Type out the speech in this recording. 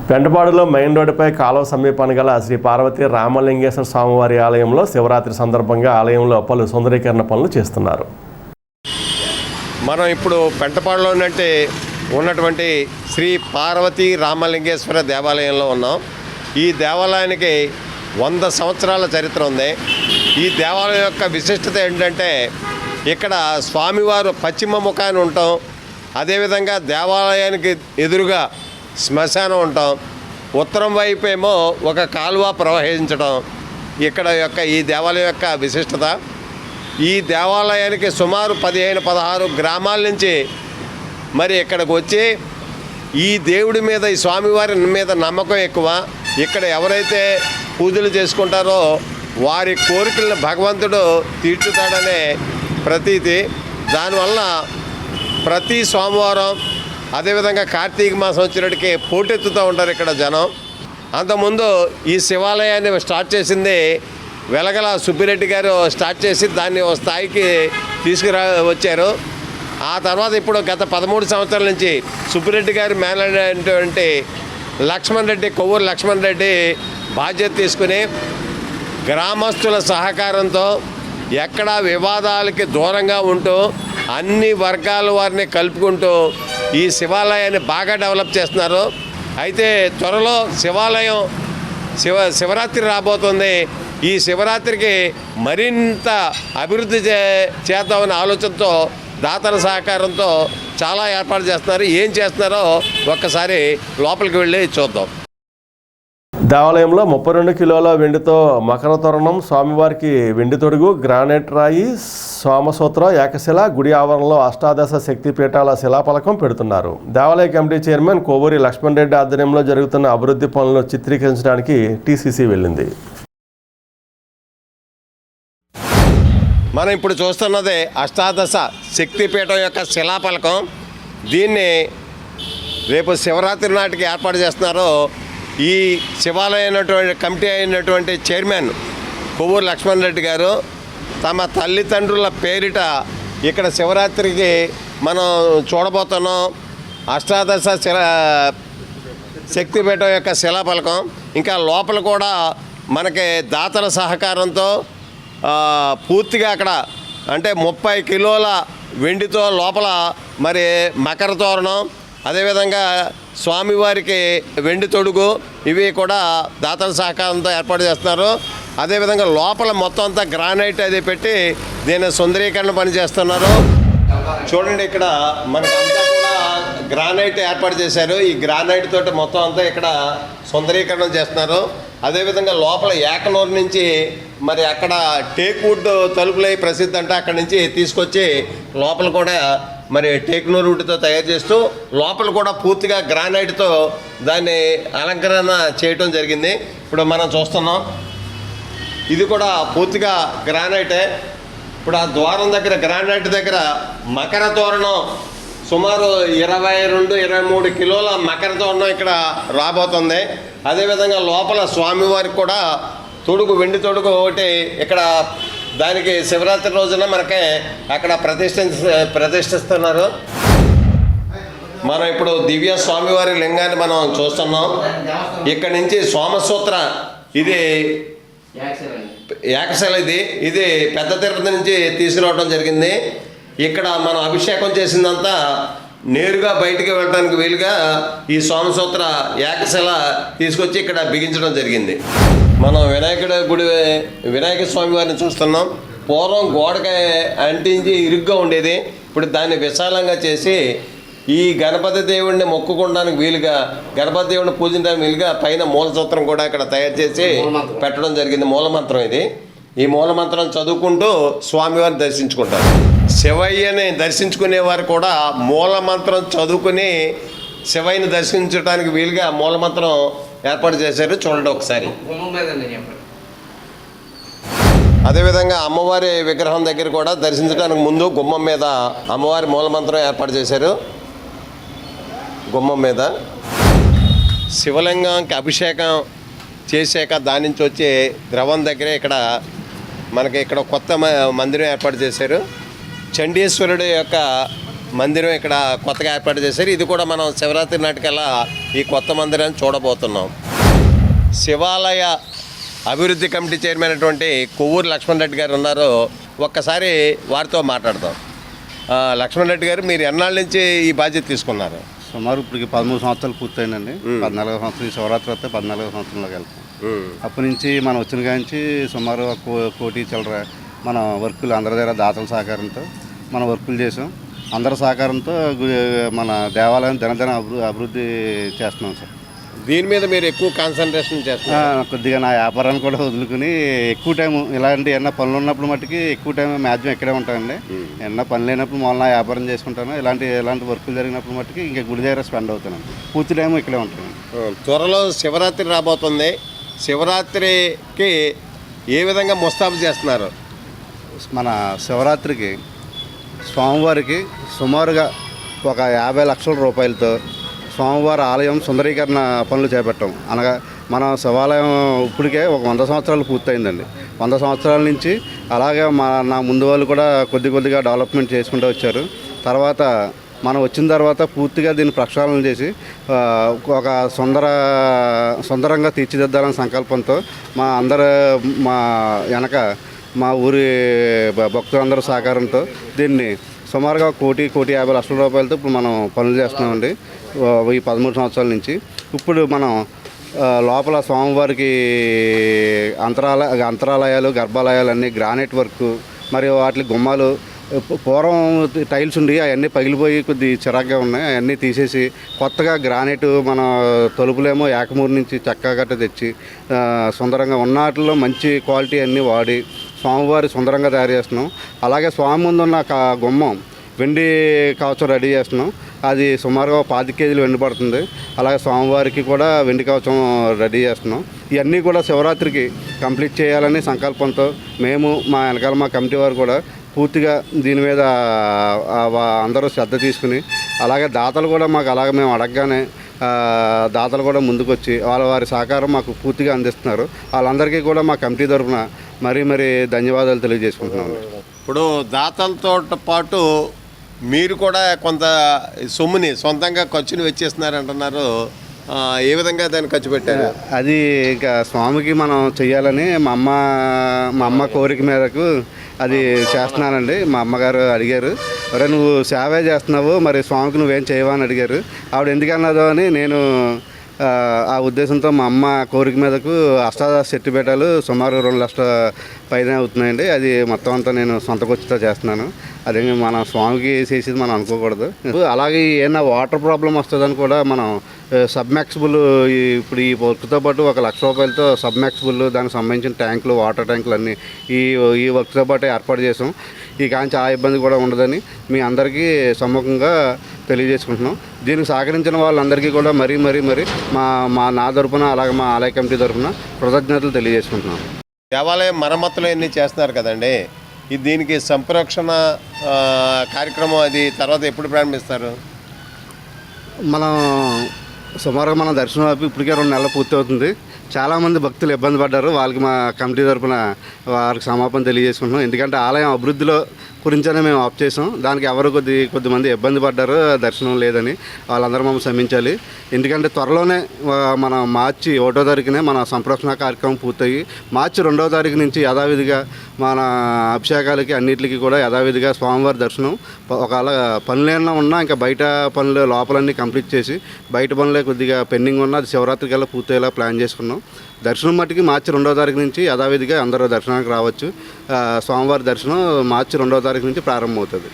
పెంటపాడులో main రోడ్డుపై కాలువ సమీపాన గల శ్రీ పార్వతి రామలింగేశ్వర స్వామివారి ఆలయంలో శివరాత్రి సందర్భంగా ఆలయంలో పలు సుందరీకరణ పనులు చేస్తున్నారు. మనం ఇప్పుడు పెంటపాడులో ఉన్నటువంటి శ్రీ పార్వతి రామలింగేశ్వర దేవాలయంలో ఉన్నాం. ఈ దేవాలయానికి 100 సంవత్సరాల చరిత్ర ఉంది. ఈ దేవాలయం యొక్క విశిష్టత ఏంటంటే ఇక్కడ స్వామివారు పశ్చిమ ముఖాన్ని ఉంటాం, అదేవిధంగా దేవాలయానికి ఎదురుగా శ్మశానం ఉంటాం, ఉత్తరం వైపు ఏమో ఒక కాలువ ప్రవహించడం ఇక్కడ ఈ దేవాలయం యొక్క విశిష్టత. ఈ దేవాలయానికి సుమారు 15-16 గ్రామాల నుంచి మరి ఇక్కడికి వచ్చి ఈ దేవుడి మీద, ఈ స్వామివారి మీద నమ్మకం ఎక్కువ. ఇక్కడ ఎవరైతే పూజలు చేసుకుంటారో వారి కోరికలను భగవంతుడు తీర్చుతాడనే ప్రతీతి. దానివల్ల ప్రతి సోమవారం అదేవిధంగా కార్తీక మాసం వచ్చినట్టుకి పోటెత్తుతూ ఉంటారు ఇక్కడ జనం. అంతకుముందు ఈ శివాలయాన్ని స్టార్ట్ చేసింది వెలగల సుబ్బిరెడ్డి గారు స్టార్ట్ చేసి దాన్ని ఒక స్థాయికి వచ్చారు. ఆ తర్వాత ఇప్పుడు గత 13 సంవత్సరాల నుంచి సుబ్బిరెడ్డి గారు మేనైనటువంటి లక్ష్మణ్ రెడ్డి, కొవ్వూరు లక్ష్మణ్ రెడ్డి బాధ్యత తీసుకుని గ్రామస్తుల సహకారంతో ఎక్కడా వివాదాలకి దూరంగా ఉంటూ అన్ని వర్గాల వారిని కలుపుకుంటూ ఈ శివాలయాన్ని బాగా డెవలప్ చేస్తున్నారు. అయితే త్వరలో శివరాత్రి రాబోతుంది. ఈ శివరాత్రికి మరింత అభివృద్ధి చేద్దామనే ఆలోచనతో దాతల సహకారంతో చాలా ఏర్పాటు చేస్తున్నారు. ఏం చేస్తున్నారో ఒక్కసారి లోపలికి వెళ్ళి చూద్దాం. దేవాలయంలో 32 కిలోల వెండితో మకర తోరణం, స్వామివారికి వెండి తొడుగు, గ్రానైట్ రాయి, సోమసూత్ర, ఏకశిల, గుడి ఆవరణలో అష్టాదశ శక్తి పీఠాల శిలాఫలకం పెడుతున్నారు. దేవాలయ కమిటీ చైర్మన్ కొవ్వూరి లక్ష్మణ్ రెడ్డి ఆధ్వర్యంలో జరుగుతున్న అభివృద్ధి పనులను చిత్రీకరించడానికి టీసీసీ వెళ్ళింది. మనం ఇప్పుడు చూస్తున్నది అష్టాదశ శక్తిపీఠం యొక్క శిలాఫలకం. దీన్ని రేపు శివరాత్రి నాటికి ఏర్పాటు చేస్తున్నారు. ఈ శివాలయం కమిటీ అయినటువంటి చైర్మన్ కొవ్వూరు లక్ష్మణ్ రెడ్డి గారు తమ తల్లిదండ్రుల పేరిట ఇక్కడ శివరాత్రికి మనం చూడబోతున్నాం. అష్టాదశ శక్తిపీఠం యొక్క శిలాఫలకం. ఇంకా లోపల కూడా మనకి దాతల సహకారంతో పూర్తిగా అక్కడ అంటే 30 కిలోల వెండితో లోపల మరి మకర తోరణం, అదేవిధంగా స్వామివారికి వెండి తొడుగు, ఇవి కూడా దాతల సహకారంతో ఏర్పాటు చేస్తున్నారు. అదేవిధంగా లోపల మొత్తం అంతా గ్రానైట్ అది పెట్టి దీన్ని సుందరీకరణ పని చేస్తున్నారు. చూడండి, ఇక్కడ మనకంతా కూడా గ్రానైట్ ఏర్పాటు చేశారు. ఈ గ్రానైట్ తోటి మొత్తం అంతా ఇక్కడ సుందరీకరణ చేస్తున్నారు. అదేవిధంగా లోపల ఏకనూరు నుంచి మరి అక్కడ టేక్వుడ్ తలుపులై ప్రసిద్ధి అంటే అక్కడి నుంచి తీసుకొచ్చి లోపల కూడా మరి టేక్నూరు వుడ్తో తయారు చేస్తూ లోపల కూడా పూర్తిగా గ్రానైట్తో దాన్ని అలంకరణ చేయటం జరిగింది. ఇప్పుడు మనం చూస్తున్నాం, ఇది కూడా పూర్తిగా గ్రానైటే. ఇప్పుడు ఆ ద్వారం దగ్గర గ్రానైట్ దగ్గర మకర తోరణం సుమారు 22-23 కిలోల మకర తోరణం ఇక్కడ రాబోతుంది. అదేవిధంగా లోపల స్వామివారికి కూడా తొడుగు, వెండి తొడుగు ఒకటి ఇక్కడ దానికి శివరాత్రి రోజున మనకి అక్కడ ప్రతిష్ఠిస్తున్నారు. మనం ఇప్పుడు దివ్య స్వామివారి లింగాన్ని మనం చూస్తున్నాం. ఇక్కడ నుంచి సోమసూత్ర, ఇది ఏకశిల, ఇది పెద్ద తిరుపతి నుంచి తీసుకురావడం జరిగింది. ఇక్కడ మనం అభిషేకం చేసిందంతా నేరుగా బయటికి వెళ్ళడానికి వీలుగా ఈ సోమసూత్ర ఏకశిల తీసుకొచ్చి ఇక్కడ బిగించడం జరిగింది. మనం వినాయక స్వామి వారిని చూస్తున్నాం. పూర్వం గోడకి అంటించి ఇరుగ్గా ఉండేది, ఇప్పుడు దాన్ని విశాలంగా చేసి ఈ గణపతి దేవుడిని మొక్కుకోవడానికి వీలుగా, గణపతి దేవుడిని పూజించడానికి వీలుగా పైన మూలసూత్రం కూడా ఇక్కడ తయారు చేసి పెట్టడం జరిగింది. మూలమంత్రం ఇది. ఈ మూలమంత్రం చదువుకుంటూ స్వామివారిని దర్శించుకుంటారు. శివయ్యని దర్శించుకునేవారు కూడా మూలమంత్రం చదువుకుని శివయ్యని దర్శించడానికి వీలుగా మూలమంత్రం ఏర్పాటు చేశారు. చూడండి ఒకసారి. అదేవిధంగా అమ్మవారి విగ్రహం దగ్గర కూడా దర్శించడానికి ముందు గుమ్మం మీద అమ్మవారి మూలమంత్రం ఏర్పాటు చేశారు. గుమ్మం మీద శివలింగానికి అభిషేకం చేశాక దాని నుంచి వచ్చే ద్రవం దగ్గరే ఇక్కడ మనకి ఇక్కడ కొత్త మందిరం ఏర్పాటు చేశారు. చండీశ్వరుడు యొక్క మందిరం ఇక్కడ కొత్తగా ఏర్పాటు చేశారు. ఇది కూడా మనం శివరాత్రి నాటికల్లా ఈ కొత్త మందిరాన్ని చూడబోతున్నాం. శివాలయ అభివృద్ధి కమిటీ చైర్మన్ అయినటువంటి కొవ్వూరు లక్ష్మణ్ రెడ్డి గారు ఉన్నారు. ఒక్కసారి వారితో మాట్లాడదాం. లక్ష్మణ్ రెడ్డి గారు, మీరు ఎన్నాళ్ళ నుంచి ఈ బాధ్యత తీసుకున్నారు? సుమారు ఇప్పటికి 13 సంవత్సరాలు పూర్తయిందండి. 14వ సంవత్సరం, ఈ శివరాత్రి వస్తే 14వ సంవత్సరంలోకి వెళ్తాం. అప్పటి నుంచి మనం వచ్చిన కాంచి సుమారు కోటి చిల్లర మన వర్కులు అందరి దగ్గర దాతల సహకారంతో మనం వర్కులు చేసాం. అందరి సహకారంతో మన దేవాలయం దినదిన అభివృద్ధి చేస్తున్నాం సార్. దీని మీద మీరు ఎక్కువ కాన్సన్ట్రేషన్ చేస్తున్నారు? కొద్దిగా నా వ్యాపారాన్ని కూడా వదులుకుని ఎక్కువ టైం ఇలాంటి ఏమన్నా పనులు ఉన్నప్పుడు మట్టుకి ఎక్కువ టైం మ్యాక్సిమం ఇక్కడే ఉంటానండి. ఏమన్నా పని లేనప్పుడు మొన్న వ్యాపారం చేసుకుంటాను. ఇలాంటి వర్కులు జరిగినప్పుడు మట్టుకి ఇంకా గుడి దగ్గర స్పెండ్ అవుతాను. పూర్తి టైం ఇక్కడే ఉంటాను. త్వరలో శివరాత్రి రాబోతుంది. శివరాత్రికి ఏ విధంగా ముస్తాబు చేస్తున్నారు? మన శివరాత్రికి స్వామివారికి సుమారుగా ఒక 50 లక్షల రూపాయలతో స్వామివారి ఆలయం సుందరీకరణ పనులు చేపట్టాం. అనగా మన శివాలయం ఇప్పటికే ఒక 100 సంవత్సరాలు పూర్తయిందండి. 100 సంవత్సరాల నుంచి అలాగే నా ముందు వాళ్ళు కూడా కొద్దిగా డెవలప్మెంట్ చేసుకుంటూ వచ్చారు. తర్వాత మనం వచ్చిన తర్వాత పూర్తిగా దీన్ని ప్రక్షాళన చేసి ఒక సుందరంగా తీర్చిదిద్దాలనే సంకల్పంతో మా వెనక మా ఊరి భక్తులందరూ సహకారంతో దీన్ని సుమారుగా 1,50 లక్షల రూపాయలతో ఇప్పుడు మనం పనులు చేస్తున్నామండి. ఈ 13 సంవత్సరాల నుంచి ఇప్పుడు మనం లోపల స్వామివారికి అంతరాలయాలు, గర్భాలయాలు అన్నీ గ్రానైట్ వర్క్, మరియు వాటి గుమ్మాలు పూర్వం టైల్స్ ఉండి అవన్నీ పగిలిపోయి కొద్ది చిరాగ్గా ఉన్నాయి. అవన్నీ తీసేసి కొత్తగా గ్రానైట్, మన తలుపులేమో ఏకమూరు నుంచి చెక్క గట్ట తెచ్చి సుందరంగా ఉన్న వాటిల్లో మంచి క్వాలిటీ అన్నీ వాడి స్వామివారి సుందరంగా తయారు చేస్తున్నాం. అలాగే స్వామి ముందు ఉన్న గుమ్మం వెండి కవచం రెడీ చేస్తున్నాం. అది సుమారుగా 25 కేజీలు వెండి పడుతుంది. అలాగే స్వామివారికి కూడా వెండి కవచం రెడీ చేస్తున్నాం. ఇవన్నీ కూడా శివరాత్రికి కంప్లీట్ చేయాలని సంకల్పంతో మేము మా వెనకాల మా కమిటీ వారు కూడా పూర్తిగా దీని మీద అందరూ శ్రద్ధ తీసుకుని, అలాగే దాతలు కూడా మాకు అలాగే మేము అడగగానే దాతలు కూడా ముందుకొచ్చి వారి సహకారం మాకు పూర్తిగా అందిస్తున్నారు. వాళ్ళందరికీ కూడా మా కమిటీ తరఫున మరీ ధన్యవాదాలు తెలియజేసుకుంటున్నాము. ఇప్పుడు దాతలతో పాటు మీరు కూడా కొంత సొమ్ముని సొంతంగా ఖర్చుని వెచ్చేస్తున్నారంటున్నారు. ఏ విధంగా దాన్ని ఖర్చు పెట్టారు? అది ఇంకా స్వామికి మనం చెయ్యాలని మా అమ్మ కోరిక మేరకు అది చేస్తున్నానండి. మా అమ్మగారు అడిగారు, అరే నువ్వు సేవే చేస్తున్నావు, మరి స్వామికి నువ్వేం చేయవా అని అడిగారు. ఆవిడ ఎందుకన్నదో అని నేను ఆ ఉద్దేశంతో మా అమ్మ కోరిక మీదకు అష్టాదశ శక్తిపీఠాలు సుమారు 2 లక్షల పైన అవుతున్నాయండి. అది మొత్తం అంతా నేను సొంత ఖర్చుతో చేస్తున్నాను. అదే మన స్వామికి చేసేది మనం అనుకోకూడదు. అలాగే ఏమైనా వాటర్ ప్రాబ్లం వస్తుందని కూడా మనం సబ్మెక్సిబుల్ ఇప్పుడు ఈ వర్క్తో పాటు 1 లక్ష రూపాయలతో సబ్మెక్సిబుల్, దానికి సంబంధించిన ట్యాంకులు, వాటర్ ట్యాంకులు అన్నీ ఈ వర్క్తో పాటు ఏర్పాటు చేసాం. ఈ కాంచి ఆ ఇబ్బంది కూడా ఉండదని మీ అందరికీ సమ్ముఖంగా తెలియజేసుకుంటున్నాం. దీనికి సహకరించిన వాళ్ళందరికీ కూడా మరీ నా తరపున, అలాగే మా ఆలయ కమిటీ తరపున కృతజ్ఞతలు తెలియజేసుకుంటున్నాం. దేవాలయం మరమ్మతులు అన్నీ చేస్తున్నారు కదండి, దీనికి సంరక్షణ కార్యక్రమం అది తర్వాత ఎప్పుడు ప్రారంభిస్తారు? మనం సుమారుగా మన దర్శనం ఆపి ఇప్పటికే 2 నెలలు పూర్తి అవుతుంది. చాలామంది భక్తులు ఇబ్బంది పడ్డారు. వాళ్ళకి మా కమిటీ తరపున వారికి క్షమాపణ తెలియజేసుకుంటున్నాం. ఎందుకంటే ఆలయం అభివృద్ధిలో గురించనే మేము ఆఫ్ చేసాం. దానికి ఎవరు కొద్దిమంది ఇబ్బంది పడ్డారు, దర్శనం లేదని. వాళ్ళందరూ మమ్మల్ని క్షమించాలి. ఎందుకంటే త్వరలోనే మన మార్చి 1వ తారీఖునే మన సంరక్షణ కార్యక్రమం పూర్తయి మార్చి 2వ తారీఖు నుంచి యథావిధిగా మన అభిషేకాలకి అన్నిటికీ కూడా యథావిధిగా స్వామివారి దర్శనం. ఒకవేళ పనులు ఏమైనా ఉన్నా ఇంకా బయట పనులు లోపలన్నీ కంప్లీట్ చేసి, బయట పనులే కొద్దిగా పెండింగ్ ఉన్నా అది శివరాత్రి కల్లా పూర్తయ్యేలా ప్లాన్ చేసుకున్నాం. దర్శనం మట్టుకి మార్చి 2వ తారీఖు నుంచి యథావిధిగా అందరూ దర్శనానికి రావచ్చు. స్వామివారి దర్శనం మార్చి 2వ తారీఖు నుంచి ప్రారంభమవుతుంది.